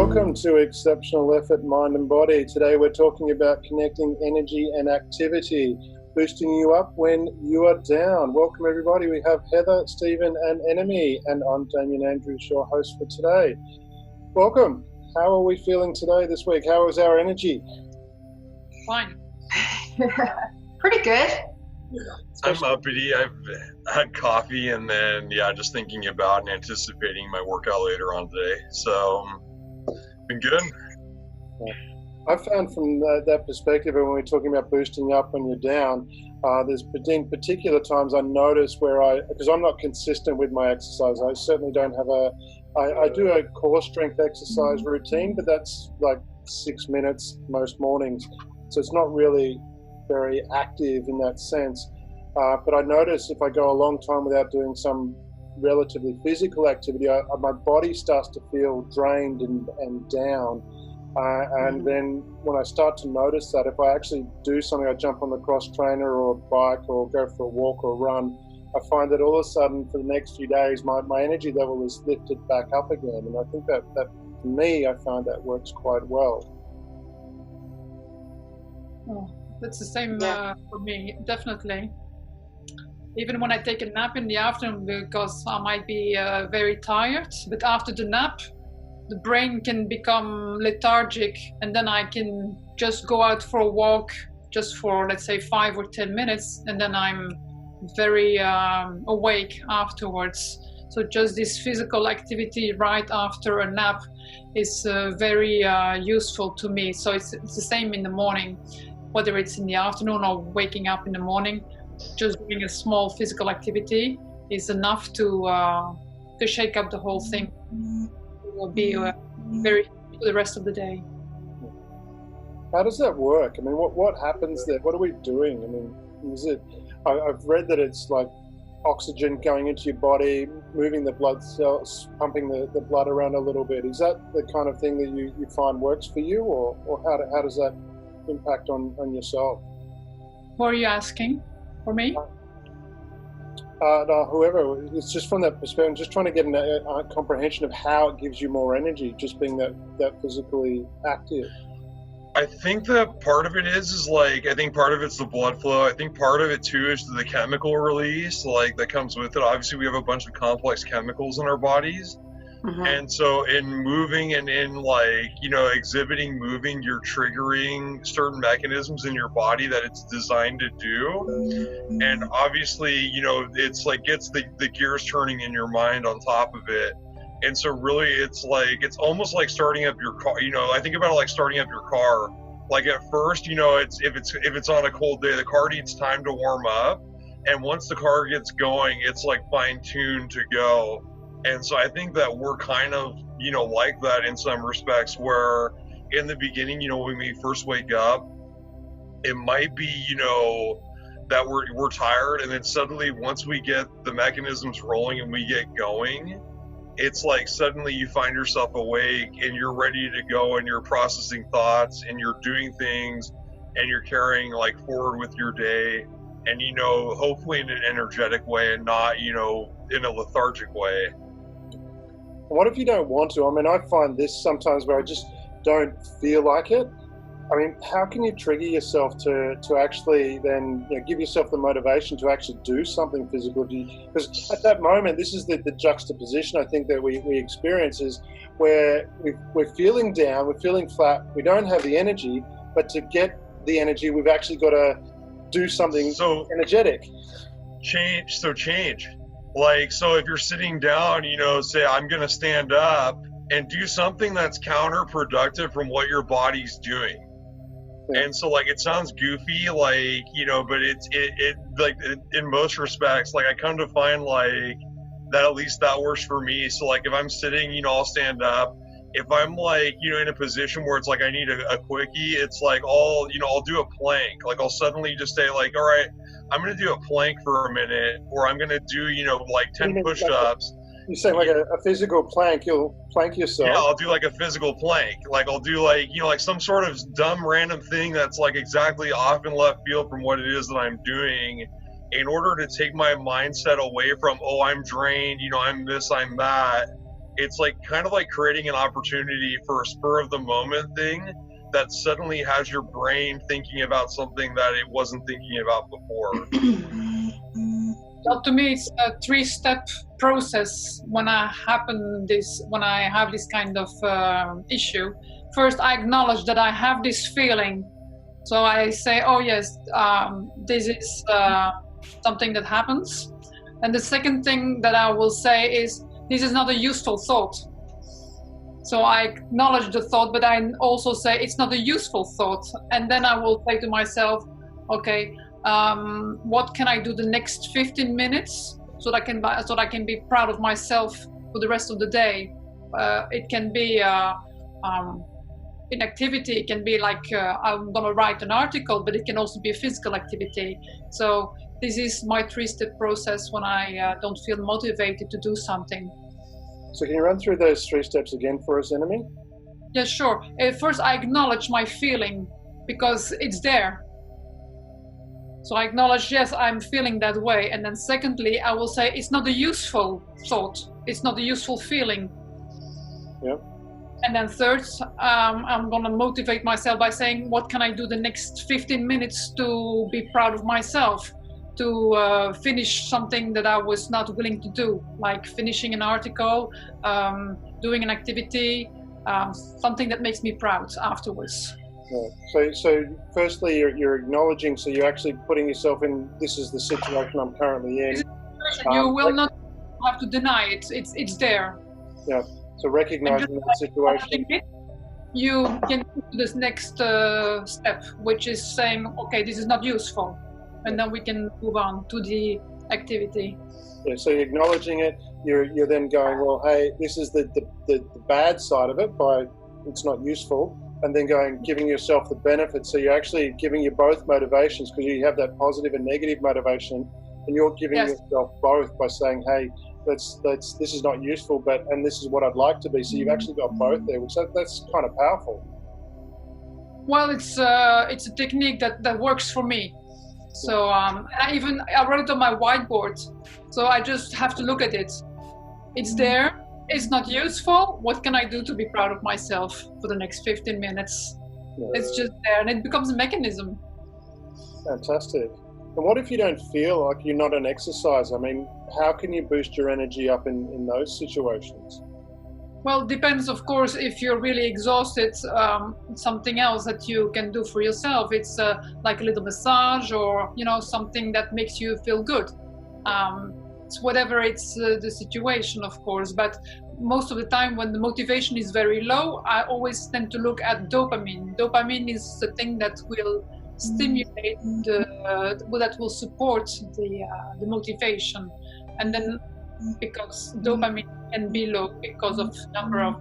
welcome to Exceptional Effort, Mind and Body. Today we're talking about connecting energy and activity, boosting you up when you are down. Welcome everybody. We have Heather, Stephen and Annemie, and I'm Damian Andrews, your host for today. Welcome. How are we feeling today, this week? How is our energy? Fine. Pretty good. I'm uppity. I've had coffee and then, just thinking about and anticipating my workout later on today. So, been good. I found from that perspective, when we're talking about boosting up when you're down, there's been particular times I notice where because I'm not consistent with my exercise. I certainly don't have I do a core strength exercise routine, but that's like 6 minutes most mornings. So it's not really very active in that sense. But I notice if I go a long time without doing some relatively physical activity, my body starts to feel drained and down. And then when I start to notice that, if I actually do something, I jump on the cross trainer or a bike or go for a walk or a run, I find that all of a sudden for the next few days, my energy level is lifted back up again. And I think that for me, I find that works quite well. Oh, that's the same for me, definitely. Even when I take a nap in the afternoon, because I might be very tired, but after the nap, the brain can become lethargic, and then I can just go out for a walk just for, let's say, 5 or 10 minutes, and then I'm very awake afterwards. So just this physical activity right after a nap is very useful to me. So it's the same in the morning, whether it's in the afternoon or waking up in the morning. Just doing a small physical activity is enough to shake up the whole thing. It will be very for the rest of the day. How does that work? I mean, what happens there? What are we doing? I mean, is it? I've read that it's like oxygen going into your body, moving the blood cells, pumping the blood around a little bit. Is that the kind of thing that you find works for you, or how does that impact on yourself? What are you asking? For me? No, whoever. It's just from that perspective. I'm just trying to get a comprehension of how it gives you more energy, just being that physically active. I think that part of it is like, I think part of it's the blood flow. I think part of it too is the chemical release, like that comes with it. Obviously, we have a bunch of complex chemicals in our bodies. Mm-hmm. And so in moving and in exhibiting moving, you're triggering certain mechanisms in your body that it's designed to do. And obviously, it's like gets the gears turning in your mind on top of it. And so really it's almost like starting up your car. I think about it like starting up your car. Like at first, if it's on a cold day, the car needs time to warm up. And once the car gets going, it's like fine-tuned to go. And so I think that we're kind of, like that in some respects, where in the beginning, when we first wake up, it might be, that we're tired. And then suddenly once we get the mechanisms rolling and we get going, it's like suddenly you find yourself awake and you're ready to go and you're processing thoughts and you're doing things and you're carrying forward with your day. And, hopefully in an energetic way and not, in a lethargic way. What if you don't want to? I mean, I find this sometimes where I just don't feel like it. I mean, how can you trigger yourself to actually then give yourself the motivation to actually do something physical? Because at that moment, this is the juxtaposition I think that we experience is where we're feeling down, we're feeling flat, we don't have the energy, but to get the energy, we've actually got to do something energetic. Change. So if you're sitting down, say I'm going to stand up and do something that's counterproductive from what your body's doing. Yeah. And so it sounds goofy, but in most respects, I come to find that at least that works for me. So if I'm sitting, I'll stand up. If I'm in a position where it's I need a quickie, it's I'll do a plank. I'll suddenly just say all right, I'm going to do a plank for a minute, or I'm going to do, 10 push-ups. You're saying a physical plank, you'll plank yourself? Yeah, I'll do a physical plank. I'll do some sort of dumb random thing that's exactly off in left field from what it is that I'm doing in order to take my mindset away from, oh, I'm drained, I'm this, I'm that. it's like kind of like creating an opportunity for a spur of the moment thing that suddenly has your brain thinking about something that it wasn't thinking about before. Well, to me, it's a 3-step process when I have this kind of issue. First, I acknowledge that I have this feeling. So I say, oh yes, this is something that happens. And the second thing that I will say is, this is not a useful thought. So I acknowledge the thought, but I also say it's not a useful thought. And then I will say to myself, okay, what can I do the next 15 minutes so that I can be proud of myself for the rest of the day? It can be inactivity. It can be like I'm gonna write an article, but it can also be a physical activity. So this is my 3-step process when I don't feel motivated to do something. So can you run through those 3 steps again for us, Annemie? Yeah, sure. First, I acknowledge my feeling because it's there. So I acknowledge, yes, I'm feeling that way. And then secondly, I will say it's not a useful thought. It's not a useful feeling. Yeah. And then third, I'm going to motivate myself by saying, what can I do the next 15 minutes to be proud of myself? To finish something that I was not willing to do, like finishing an article, doing an activity, something that makes me proud afterwards. Yeah. So firstly, you're acknowledging, so you're actually putting yourself in, this is the situation I'm currently in. You will not have to deny it. It's there. Yeah. So recognizing that situation. You can go to this next step, which is saying, okay, this is not useful. And then we can move on to the activity. Yeah, so you're acknowledging it, you're then going, well, hey, this is the bad side of it, by it's not useful, and then giving yourself the benefit. So you're actually giving you both motivations, because you have that positive and negative motivation, and you're giving yourself both by saying, hey, this is not useful, and this is what I'd like to be. So you've actually got both there, which that's kind of powerful. Well, it's a technique that works for me. So I wrote it on my whiteboard. So I just have to look at it. It's there. It's not useful. What can I do to be proud of myself for the next 15 minutes? Yeah. It's just there, and it becomes a mechanism. Fantastic. And what if you don't feel like you're not an exerciser? I mean, how can you boost your energy up in those situations? Well, it depends, of course. If you're really exhausted, something else that you can do for yourself. It's like a little massage, or something that makes you feel good. It's whatever it's the situation, of course. But most of the time, when the motivation is very low, I always tend to look at dopamine. Dopamine is the thing that will stimulate that will support the motivation, and then because dopamine can be low because of number of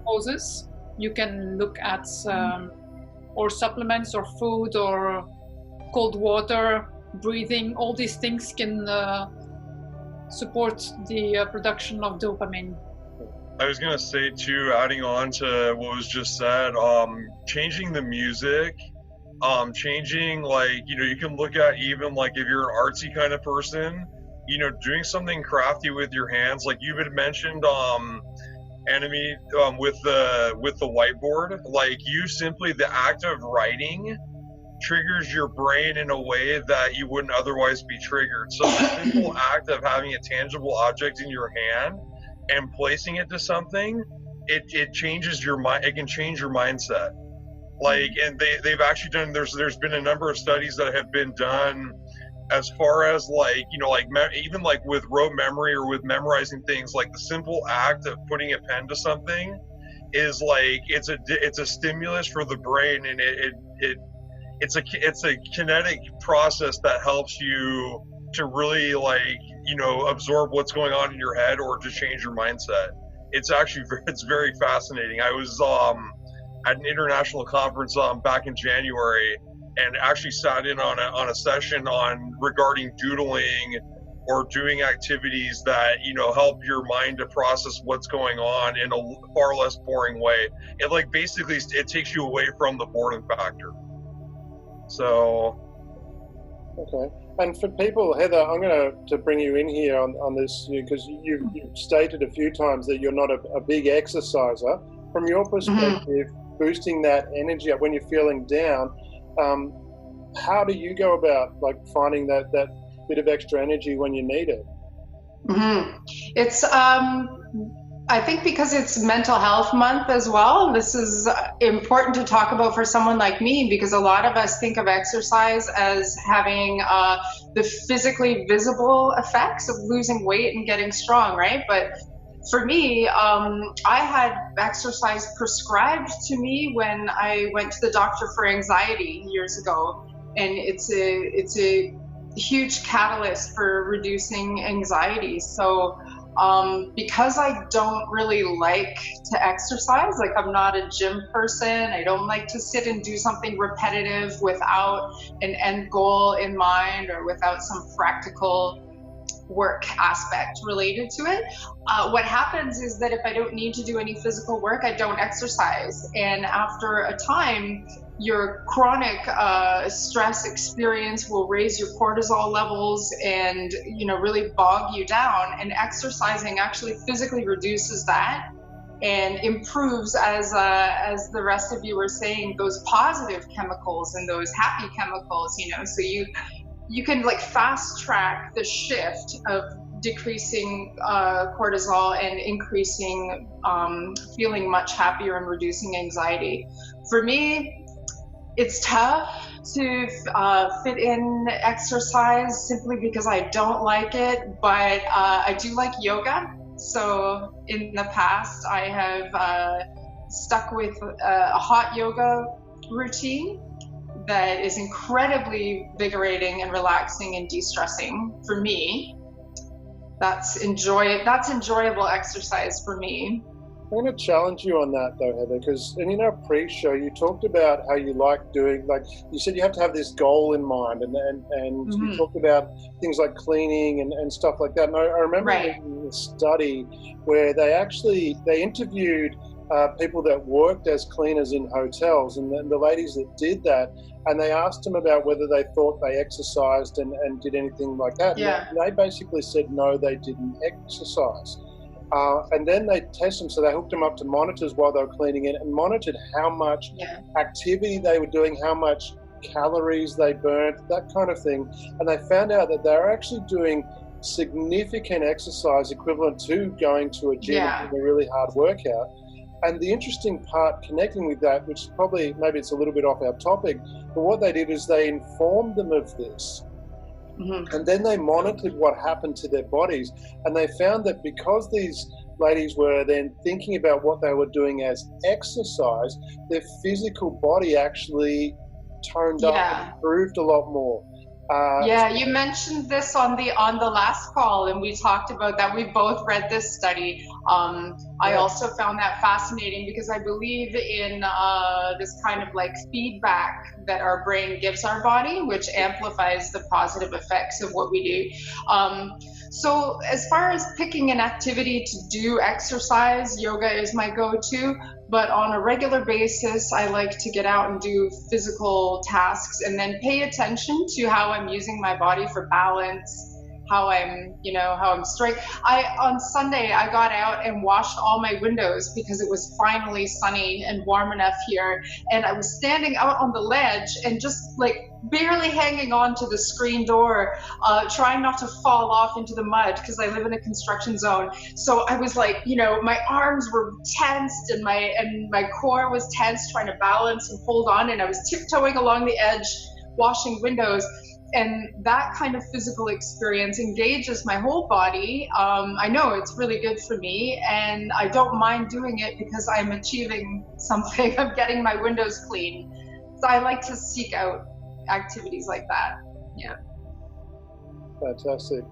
causes, you can look at or supplements or food or cold water, breathing. All these things can support the production of dopamine. I was gonna say too, adding on to what was just said, changing the music, changing, like, you can look at, even like if you're an artsy kind of person, doing something crafty with your hands, like you had mentioned, Annemie, with the whiteboard, like the act of writing triggers your brain in a way that you wouldn't otherwise be triggered. So the simple act of having a tangible object in your hand and placing it to something, it changes your mind. It can change your mindset. Like, and they've actually done, there's been a number of studies that have been done as far as even like with rote memory or with memorizing things, like the simple act of putting a pen to something is like, it's a stimulus for the brain, and it's a kinetic process that helps you to really absorb what's going on in your head, or to change your mindset. It's very fascinating. I was at an international conference back in January, and actually sat in on a session regarding doodling or doing activities that help your mind to process what's going on in a far less boring way. It basically it takes you away from the boredom factor. So Okay. And for people, Heather, I'm going to bring you in here on this, because you've stated a few times that you're not a big exerciser. From your perspective, boosting that energy up when you're feeling down, how do you go about like finding that bit of extra energy when you need it? It's I think because it's Mental Health Month as well, this is important to talk about for someone like me, because a lot of us think of exercise as having the physically visible effects of losing weight and getting strong, right? But for me, I had exercise prescribed to me when I went to the doctor for anxiety years ago, and it's a huge catalyst for reducing anxiety. So because I don't really like to exercise, like I'm not a gym person, I don't like to sit and do something repetitive without an end goal in mind or without some practical work aspect related to it. What happens is that if I don't need to do any physical work, I don't exercise. And after a time, your chronic stress experience will raise your cortisol levels and, you know, really bog you down. And exercising actually physically reduces that and improves, as the rest of you were saying, those positive chemicals and those happy chemicals, you know. So you can like fast track the shift of decreasing cortisol and increasing feeling much happier and reducing anxiety. For me, it's tough to fit in exercise simply because I don't like it, but I do like yoga. So in the past, I have stuck with a hot yoga routine that is incredibly invigorating and relaxing and de-stressing for me. That's enjoyable exercise for me. I'm going to challenge you on that though, Heather, because in our pre-show you talked about how you like doing, like you said, you have to have this goal in mind, and you talked about things like cleaning and stuff like that. And I remember reading a study where they interviewed people that worked as cleaners in hotels, and the ladies that did that, and they asked them about whether they thought they exercised and did anything like that. Yeah. And they basically said no, they didn't exercise. And then they tested them, so they hooked them up to monitors while they were cleaning it and monitored how much activity they were doing, how much calories they burnt, that kind of thing. And they found out that they were actually doing significant exercise equivalent to going to a gym and doing a really hard workout. And the interesting part connecting with that, which probably maybe it's a little bit off our topic, but what they did is they informed them of this. And then they monitored what happened to their bodies, and they found that because these ladies were then thinking about what they were doing as exercise, their physical body actually toned up and improved a lot more. You mentioned this on the last call, and we talked about that. We both read this study. I also found that fascinating because I believe in this kind of like feedback that our brain gives our body, which amplifies the positive effects of what we do. So as far as picking an activity to do exercise, yoga is my go-to. But on a regular basis, I like to get out and do physical tasks and then pay attention to how I'm using my body for balance, how I'm straight. On Sunday, I got out and washed all my windows because it was finally sunny and warm enough here. And I was standing out on the ledge and just like barely hanging on to the screen door, trying not to fall off into the mud because I live in a construction zone. So I was like, my arms were tensed and my core was tense, trying to balance and hold on. And I was tiptoeing along the edge, washing windows. And that kind of physical experience engages my whole body. I know it's really good for me, and I don't mind doing it because I'm achieving something. I'm getting my windows clean. So I like to seek out activities like that. Yeah. Fantastic.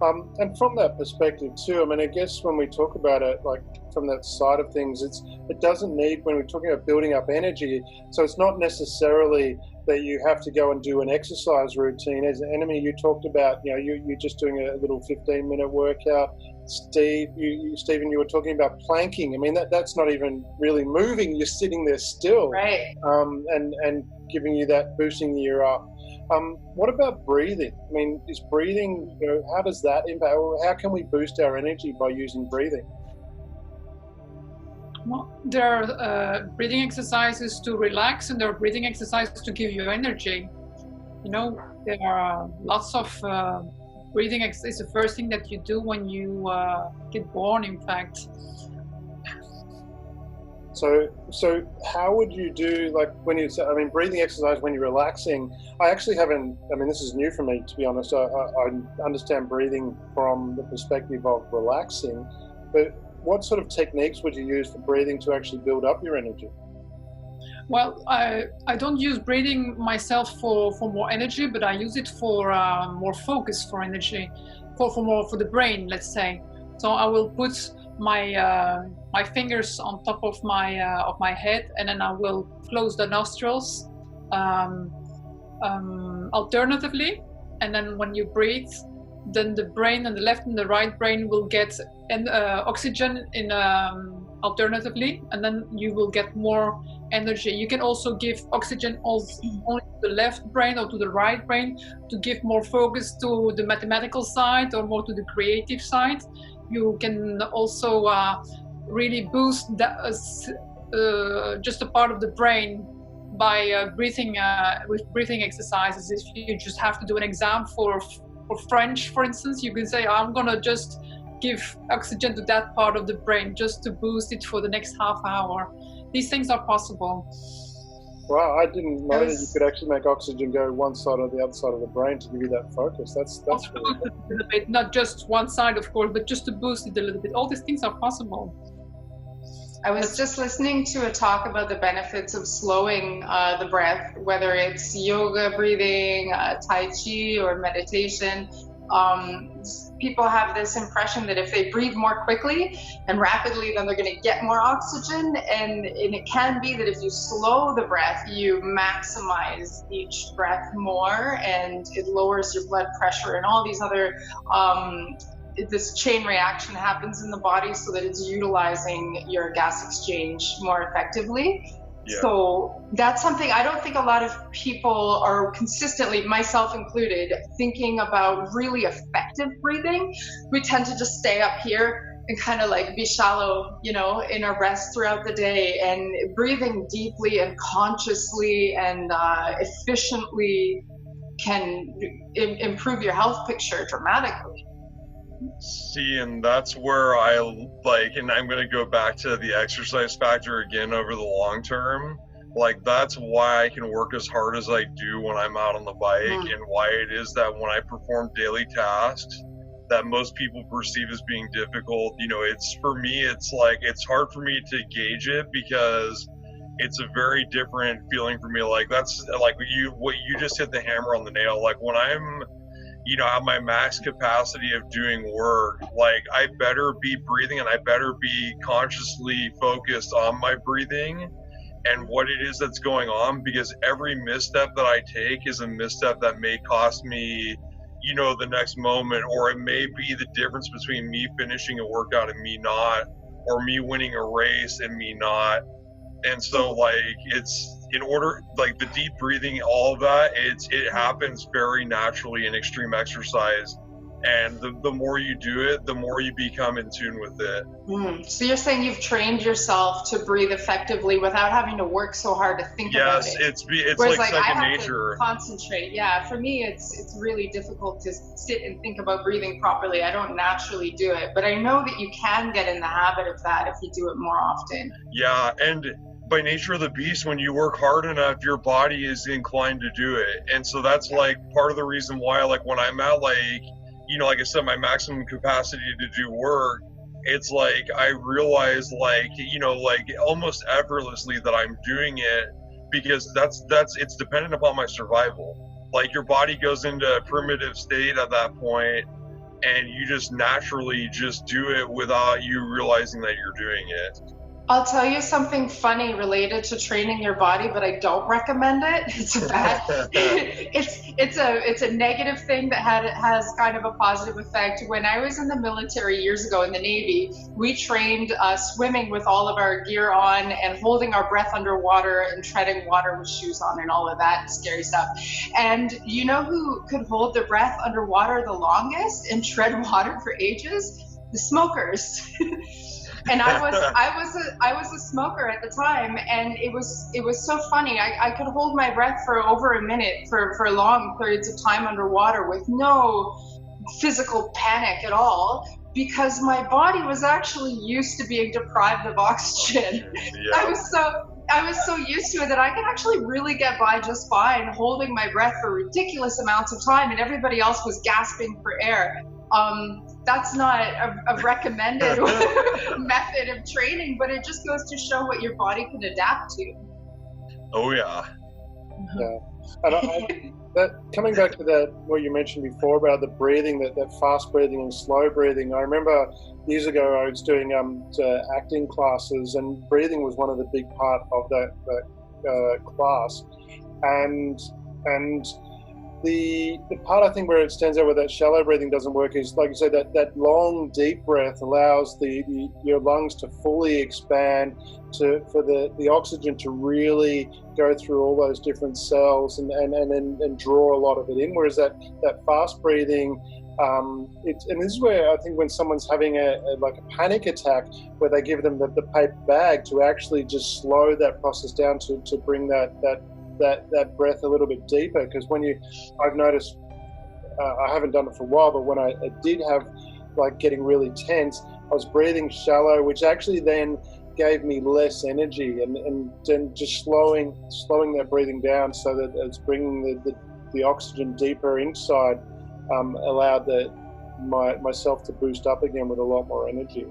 And from that perspective too, I mean, I guess when we talk about it, like from that side of things, it doesn't need, when we're talking about building up energy, so it's not necessarily that you have to go and do an exercise routine. As Annemie, you talked about, you're just doing a little 15-minute workout. Stephen, you were talking about planking. I mean, that's not even really moving. You're sitting there still, right? And giving you that, boosting you up. What about breathing? I mean, is breathing, how does that impact? How can we boost our energy by using breathing? Well, there are breathing exercises to relax, and there are breathing exercises to give you energy. There are lots of breathing exercises. It's the first thing that you do when you get born, in fact. So how would you do, like, when you say, breathing exercise when you're relaxing? I actually haven't, this is new for me, to be honest. I understand breathing from the perspective of relaxing, but what sort of techniques would you use for breathing to actually build up your energy? Well, I don't use breathing myself for more energy, but I use it for more focus, for energy, for the brain, let's say. So I will put my fingers on top of my head, and then I will close the nostrils alternatively. And then when you breathe, then the brain and the left and the right brain will get oxygen in alternatively, and then you will get more energy. You can also give oxygen only to the left brain or to the right brain to give more focus to the mathematical side or more to the creative side. You can also really boost that, just a part of the brain by breathing with breathing exercises. If you just have to do an exam for French, for instance, you can say, I'm gonna just give oxygen to that part of the brain just to boost it for the next half hour. These things are possible. Wow, I didn't know that you could actually make oxygen go one side or the other side of the brain to give you that focus. That's really cool. A little bit, not just one side, of course, but just to boost it a little bit. All these things are possible. I was just listening to a talk about the benefits of slowing the breath, whether it's yoga breathing, Tai Chi, or meditation. People have this impression that if they breathe more quickly and rapidly, then they're going to get more oxygen. And it can be that if you slow the breath, you maximize each breath more, and it lowers your blood pressure and all these other this chain reaction happens in the body so that it's utilizing your gas exchange more effectively. Yeah. So that's something I don't think a lot of people are consistently, myself included, thinking about really effective breathing. We tend to just stay up here and kind of like be shallow, in our breaths throughout the day, and breathing deeply and consciously and efficiently can improve your health picture dramatically. See, and that's where I and I'm going to go back to the exercise factor again over the long term. That's why I can work as hard as I do when I'm out on the bike, and why it is that when I perform daily tasks that most people perceive as being difficult, it's, for me, it's hard for me to gauge it because it's a very different feeling for me. That's what you just hit the hammer on the nail. When I'm at my max capacity of doing work, I better be breathing, and I better be consciously focused on my breathing and what it is that's going on, because every misstep that I take is a misstep that may cost me, the next moment, or it may be the difference between me finishing a workout and me not, or me winning a race and me not. And so it's, in order, the deep breathing, all of that, it happens very naturally in extreme exercise. And the more you do it, the more you become in tune with it. So you're saying you've trained yourself to breathe effectively without having to work so hard to think about it. Yes, it's whereas, second I have nature. To concentrate. Yeah, for me, it's really difficult to sit and think about breathing properly. I don't naturally do it, but I know that you can get in the habit of that if you do it more often. Yeah, and by nature of the beast, when you work hard enough, your body is inclined to do it. And so that's part of the reason why, when I'm at like I said, my maximum capacity to do work, it's I realize almost effortlessly that I'm doing it, because it's dependent upon my survival. Your body goes into a primitive state at that point, and you just naturally just do it without you realizing that you're doing it. I'll tell you something funny related to training your body, but I don't recommend it. It's a bad, it's a negative thing that has kind of a positive effect. When I was in the military years ago in the Navy, we trained swimming with all of our gear on and holding our breath underwater and treading water with shoes on and all of that scary stuff. And you know who could hold their breath underwater the longest and tread water for ages? The smokers. And I was a smoker at the time, and it was so funny. I could hold my breath for over a minute for long periods of time underwater with no physical panic at all, because my body was actually used to being deprived of oxygen. Yeah. I was so used to it that I could actually really get by just fine holding my breath for ridiculous amounts of time, and everybody else was gasping for air. That's not a recommended method of training, but it just goes to show what your body can adapt to. Oh yeah. Yeah. And that coming back to that, what you mentioned before about the breathing, that fast breathing and slow breathing. I remember years ago I was doing acting classes, and breathing was one of the big part of that class, and the part I think where it stands out where that shallow breathing doesn't work is, like you said, that long deep breath allows your lungs to fully expand, for the oxygen to really go through all those different cells and draw a lot of it in. Whereas that fast breathing, and this is where I think when someone's having a panic attack, where they give them the paper bag to actually just slow that process down to bring that breath a little bit deeper. Because I've noticed, I haven't done it for a while, but when I did have getting really tense, I was breathing shallow, which actually then gave me less energy, and then just slowing that breathing down so that it's bringing the oxygen deeper inside, allowed myself to boost up again with a lot more energy.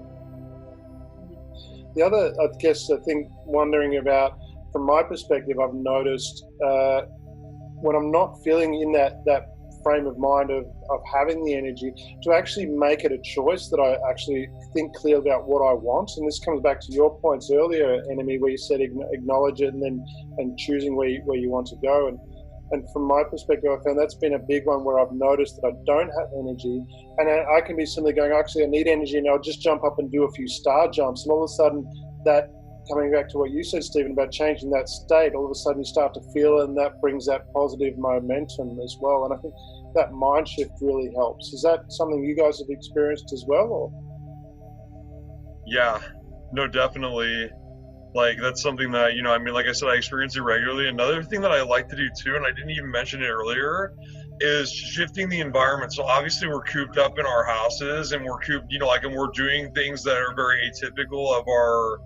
The other, I guess, I think wondering about, from my perspective, I've noticed when I'm not feeling in that frame of mind of having the energy, to actually make it a choice that I actually think clearly about what I want. And this comes back to your points earlier, Annemie, where you said acknowledge it and choosing where you want to go. And from my perspective, I found that's been a big one where I've noticed that I don't have energy, and I can be simply going, actually, I need energy, and I'll just jump up and do a few star jumps, and all of a sudden that, coming back to what you said, Stephen, about changing that state, all of a sudden you start to feel it, and that brings that positive momentum as well. And I think that mind shift really helps. Is that something you guys have experienced as well? Or? Yeah, no, definitely. That's something that, like I said, I experience it regularly. Another thing that I like to do too, and I didn't even mention it earlier, is shifting the environment. So obviously we're cooped up in our houses, and we're cooped, and we're doing things that are very atypical of our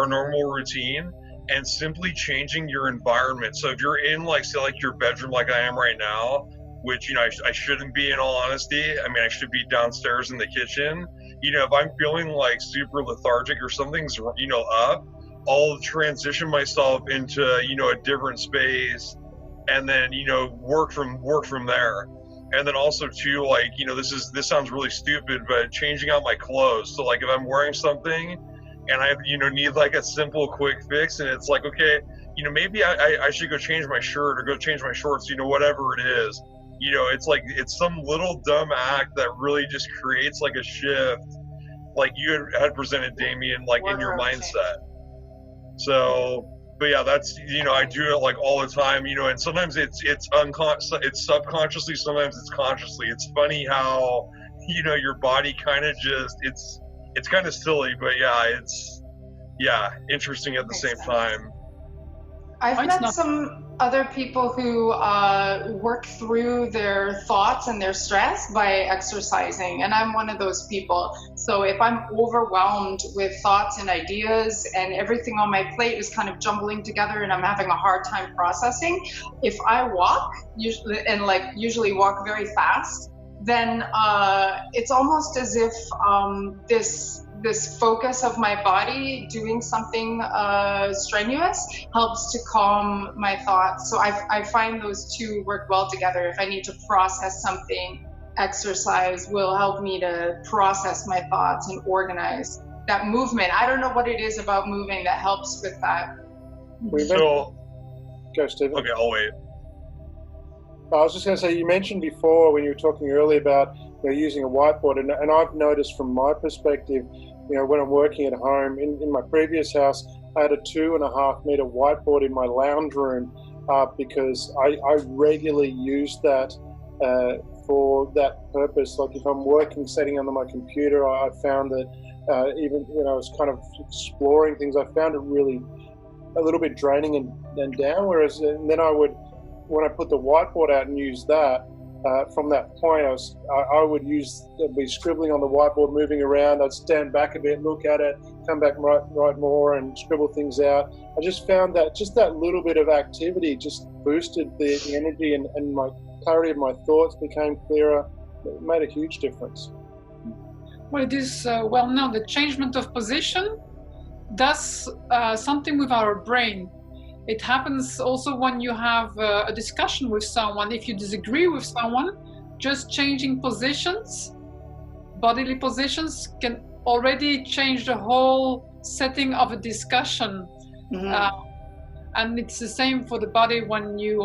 normal routine, and simply changing your environment. So if you're in say your bedroom like I am right now, which I shouldn't be, in all honesty. I should be downstairs in the kitchen. If I'm feeling super lethargic or something's up, I'll transition myself into a different space, and then work from there. And then also too, this sounds really stupid, but changing out my clothes. So if I'm wearing something and I need a simple quick fix, and it's okay, maybe I should go change my shirt or go change my shorts, whatever it is. It's some little dumb act that really just creates a shift, you had presented, Damian, in your mindset. So, but yeah, that's, I do it all the time, and sometimes it's subconsciously, sometimes it's consciously. It's funny how, your body kind of just, it's kind of silly, but it's interesting at the same time. I've met some other people who work through their thoughts and their stress by exercising, and I'm one of those people. So if I'm overwhelmed with thoughts and ideas and everything on my plate is kind of jumbling together and I'm having a hard time processing, if I walk, usually walk very fast, then it's almost as if this focus of my body doing something strenuous helps to calm my thoughts. So I find those two work well together. If I need to process something, exercise will help me to process my thoughts and organize. that movement. I don't know what it is about moving that helps with that. So, go, Stephen. Okay, I'll wait. I was just going to say, you mentioned before when you were talking earlier about using a whiteboard, and I've noticed from my perspective, when I'm working at home, in my previous house, I had a 2.5 meter whiteboard in my lounge room because I regularly use that for that purpose. Like if I'm working, setting under my computer, I found that even when I was kind of exploring things, I found it really a little bit draining and down. Whereas then I would, when I put the whiteboard out and use that, from that point, I would be scribbling on the whiteboard, moving around. I'd stand back a bit, look at it, come back, write more, and scribble things out. I just found that just that little bit of activity just boosted the energy, and my clarity of my thoughts became clearer. It made a huge difference. Well, it is well known that changement of position does something with our brain. It happens also when you have a discussion with someone. If you disagree with someone, just changing positions, bodily positions, can already change the whole setting of a discussion. And it's the same for the body when you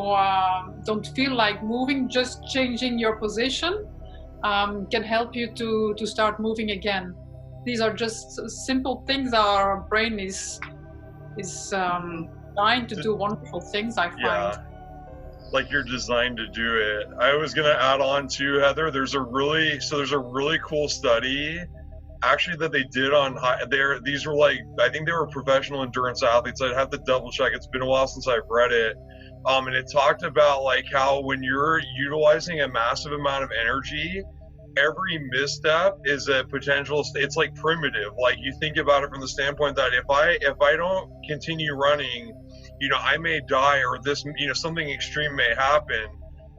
don't feel like moving. Just changing your position can help you to start moving again. These are just simple things. Our brain is designed to do wonderful things, I find. Yeah, like you're designed to do it. I was gonna add on to Heather. There's a really cool study, actually, that they did on these were like, I think they were professional endurance athletes. I'd have to double check. It's been a while since I've read it. And it talked about like how when you're utilizing a massive amount of energy, every misstep is a potential. It's like primitive. Like you think about it from the standpoint that if I don't continue running, I may die, or this, something extreme may happen.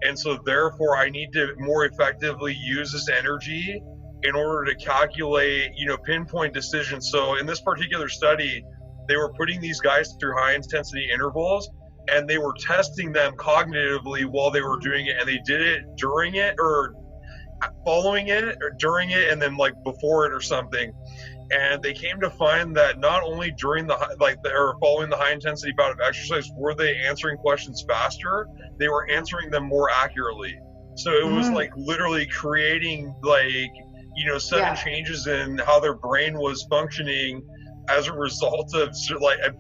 And so therefore I need to more effectively use this energy in order to calculate, pinpoint decisions. So in this particular study, they were putting these guys through high intensity intervals, and they were testing them cognitively while they were doing it. And they did it during it, or following it, or during it, and then like before it or something. And they came to find that not only during or following the high intensity bout of exercise were they answering questions faster, they were answering them more accurately. So it was like literally creating sudden changes in how their brain was functioning as a result of, like, I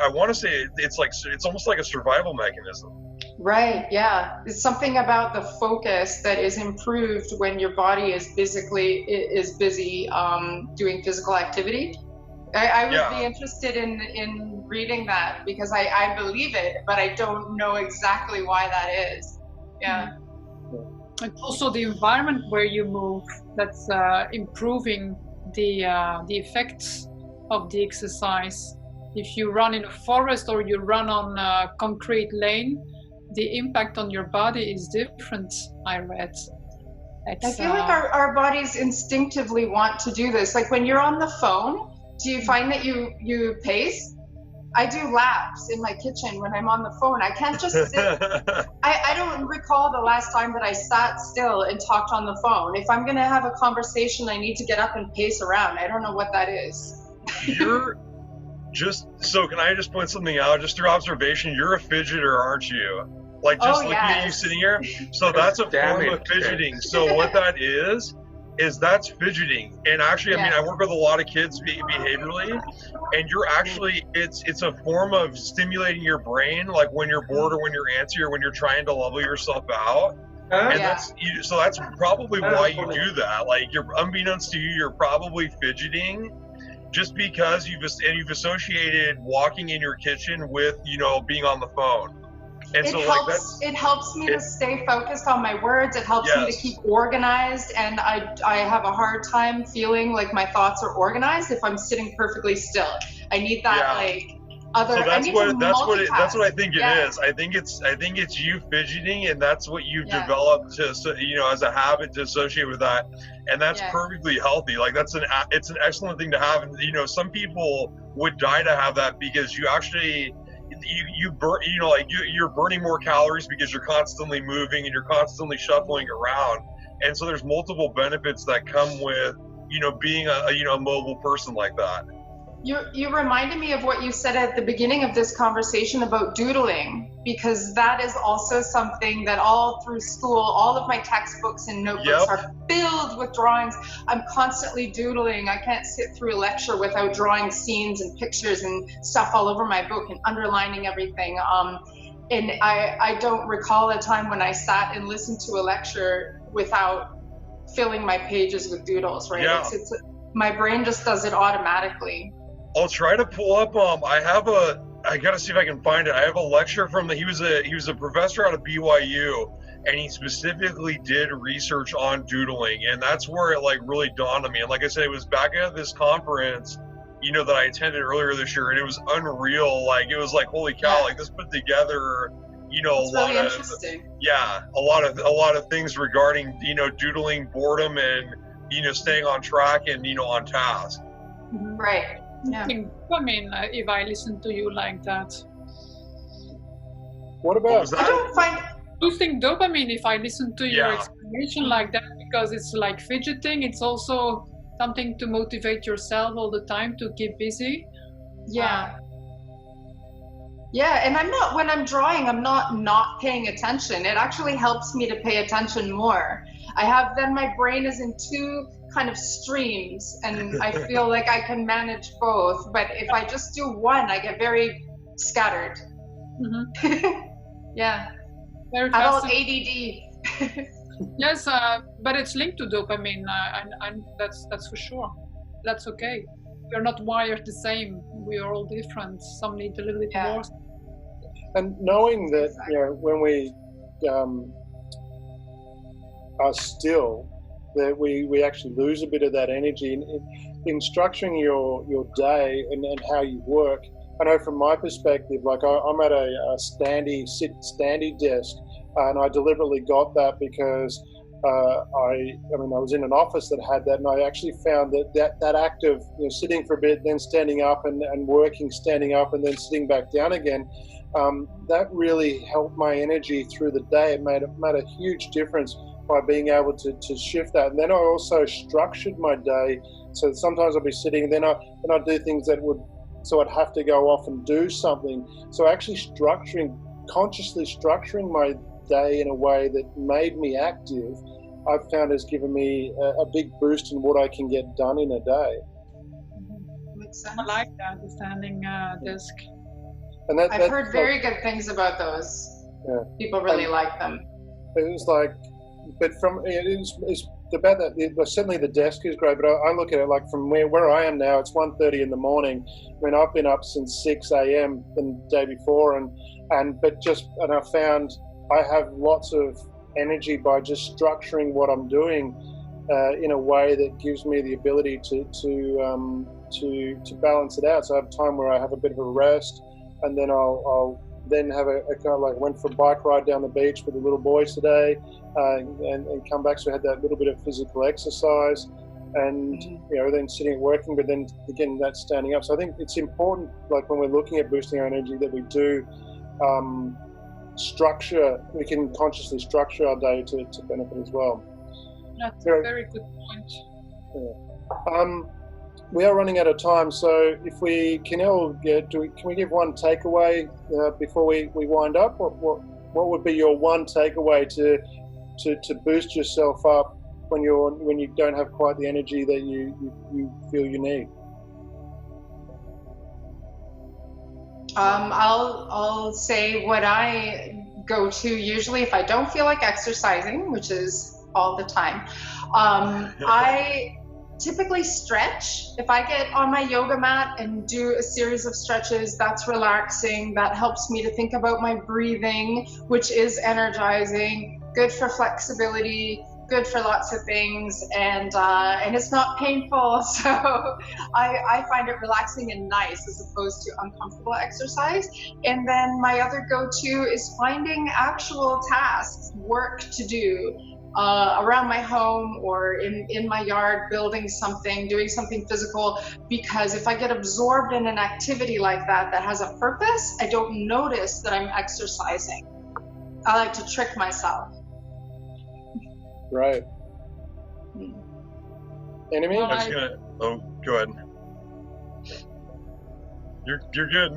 want to say it's almost like a survival mechanism. Right, yeah. It's something about the focus that is improved when your body is busy doing physical activity. I would be interested in reading that, because I believe it, but I don't know exactly why that is. Yeah. And also the environment where you move, that's improving the effects of the exercise. If you run in a forest or you run on a concrete lane, the impact on your body is different, I read. I feel like our bodies instinctively want to do this. Like when you're on the phone, do you find that you pace? I do laps in my kitchen when I'm on the phone. I can't just sit. I don't recall the last time that I sat still and talked on the phone. If I'm going to have a conversation, I need to get up and pace around. I don't know what that is. Can I just point something out? Just through observation, you're a fidgeter, aren't you? Like just looking at you sitting here. So that's a form of fidgeting. So what that is that's fidgeting. And actually, I mean, I work with a lot of kids behaviorally, and you're actually, it's a form of stimulating your brain, like when you're bored or when you're antsy or when you're trying to level yourself out. And that's probably why you do that. Like unbeknownst to you, you're probably fidgeting just because you've associated walking in your kitchen with, being on the phone. And it helps me to stay focused on my words. It helps me to keep organized, and I have a hard time feeling like my thoughts are organized if I'm sitting perfectly still. I need that other. So that's what I think it is. I think it's you fidgeting, and that's what you've developed to, as a habit to associate with that, and that's perfectly healthy. Like it's an excellent thing to have. And some people would die to have that, because you actually. You're burning more calories because you're constantly moving and you're constantly shuffling around. And so there's multiple benefits that come with, being a mobile person like that. You reminded me of what you said at the beginning of this conversation about doodling, because that is also something that all through school, all of my textbooks and notebooks are filled with drawings. I'm constantly doodling. I can't sit through a lecture without drawing scenes and pictures and stuff all over my book and underlining everything. And I don't recall a time when I sat and listened to a lecture without filling my pages with doodles, right? Yeah. My brain just does it automatically. I'll try to pull up. I gotta see if I can find it. I have a lecture from he was a professor out of BYU, and he specifically did research on doodling, and that's where it like really dawned on me. And like I said, it was back at this conference, that I attended earlier this year, and it was unreal. Like it was like, holy cow, like this put together, a lot of a lot of things regarding doodling, boredom, and staying on track and on task. Right. Yeah. If I listen to you like that. What about? I don't find. You think dopamine if I listen to your explanation like that, because it's like fidgeting. It's also something to motivate yourself all the time to keep busy. Yeah. Yeah, and when I'm drawing, I'm not paying attention. It actually helps me to pay attention more. Then my brain is in two kind of streams, and I feel like I can manage both. But if I just do one, I get very scattered. Mm-hmm. Yeah. Very adult ADD. Yes, but it's linked to dopamine, and that's for sure. That's okay. We're not wired the same. We are all different. Some need a little bit more. And knowing that, when we are still, that we actually lose a bit of that energy in structuring your day and how you work. I know from my perspective, like I'm at a standy desk, and I deliberately got that because I was in an office that had that, and I actually found that act of sitting for a bit, then standing up and working, standing up and then sitting back down again, that really helped my energy through the day. It made a huge difference by being able to shift that. And then I also structured my day, so sometimes I'll be sitting, then I'd do things so I'd have to go off and do something. So actually consciously structuring my day in a way that made me active, I've found has given me a big boost in what I can get done in a day. I like that, the standing desk. And I've heard very good things about those. Yeah. People really like them. It was like, but it's about that. Certainly the desk is great, but I look at it like from where I am now. It's 1:30 in the morning. I mean, I've been up since 6 a.m. the day before, and I found I have lots of energy by just structuring what I'm doing in a way that gives me the ability to balance it out. So I have time where I have a bit of a rest, and then I'll then have a kind of like went for a bike ride down the beach with the little boys today, and come back. So I had that little bit of physical exercise, and then sitting and working, but then again that's standing up. So I think it's important, like when we're looking at boosting our energy, that we do we can consciously structure our day to benefit as well. That's a very good point. Yeah. We are running out of time, so if we can we give one takeaway before we wind up? What would be your one takeaway to boost yourself up when you don't have quite the energy that you feel you need? I'll say what I go to usually if I don't feel like exercising, which is all the time. I typically stretch. If I get on my yoga mat and do a series of stretches, that's relaxing. That helps me to think about my breathing, which is energizing, good for flexibility, good for lots of things, and it's not painful. So I find it relaxing and nice as opposed to uncomfortable exercise. And then my other go-to is finding actual tasks, work to do around my home or in my yard, building something, doing something physical, because if I get absorbed in an activity like that has a purpose, I don't notice that I'm exercising. I like to trick myself. Right. Enemy? Well, I'm just gonna. Oh, go ahead. You're good.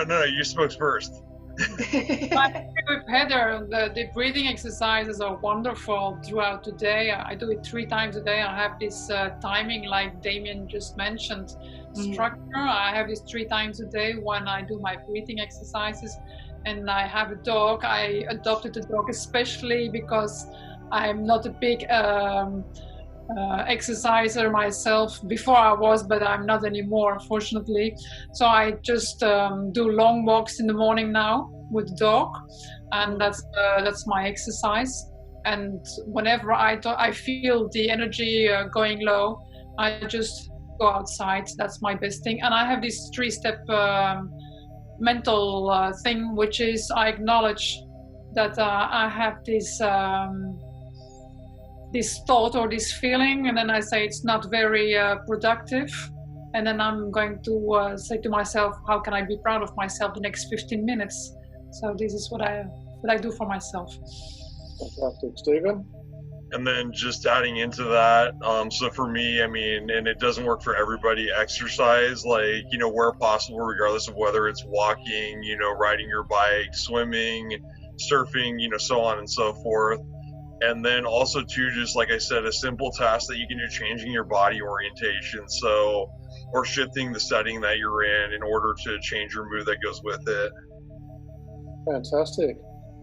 No. You spoke first. I agree with Heather. The breathing exercises are wonderful throughout the day. I do it 3 times a day. I have this timing, like Damian just mentioned, structure. I have this 3 times a day when I do my breathing exercises. And I have a dog. I adopted a dog especially because I'm not a big exerciser myself. Before I was, but I'm not anymore, unfortunately. So I just do long walks in the morning now with the dog, and that's my exercise. And whenever I feel the energy going low, I just go outside. That's my best thing. And I have this 3-step mental thing, which is I acknowledge that I have this thought or this feeling, and then I say it's not very productive, and then I'm going to say to myself, how can I be proud of myself the next 15 minutes? So this is what I do for myself. Fantastic. Stephen? And then just adding into that, so for me, I mean, and it doesn't work for everybody, exercise, like, you know, where possible, regardless of whether it's walking, you know, riding your bike, swimming, surfing, you know, so on and so forth. And then also too, just like I said, a simple task that you can do, changing your body orientation. So, or shifting the setting that you're in order to change your mood that goes with it. Fantastic.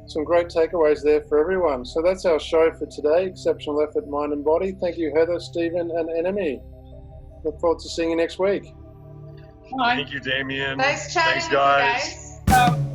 Some great takeaways there for everyone. So that's our show for today. Exceptional effort, mind and body. Thank you, Heather, Stephen, and Annemie. Look forward to seeing you next week. Bye. Thank you, Damian. Nice chatting Thanks, with you guys. guys.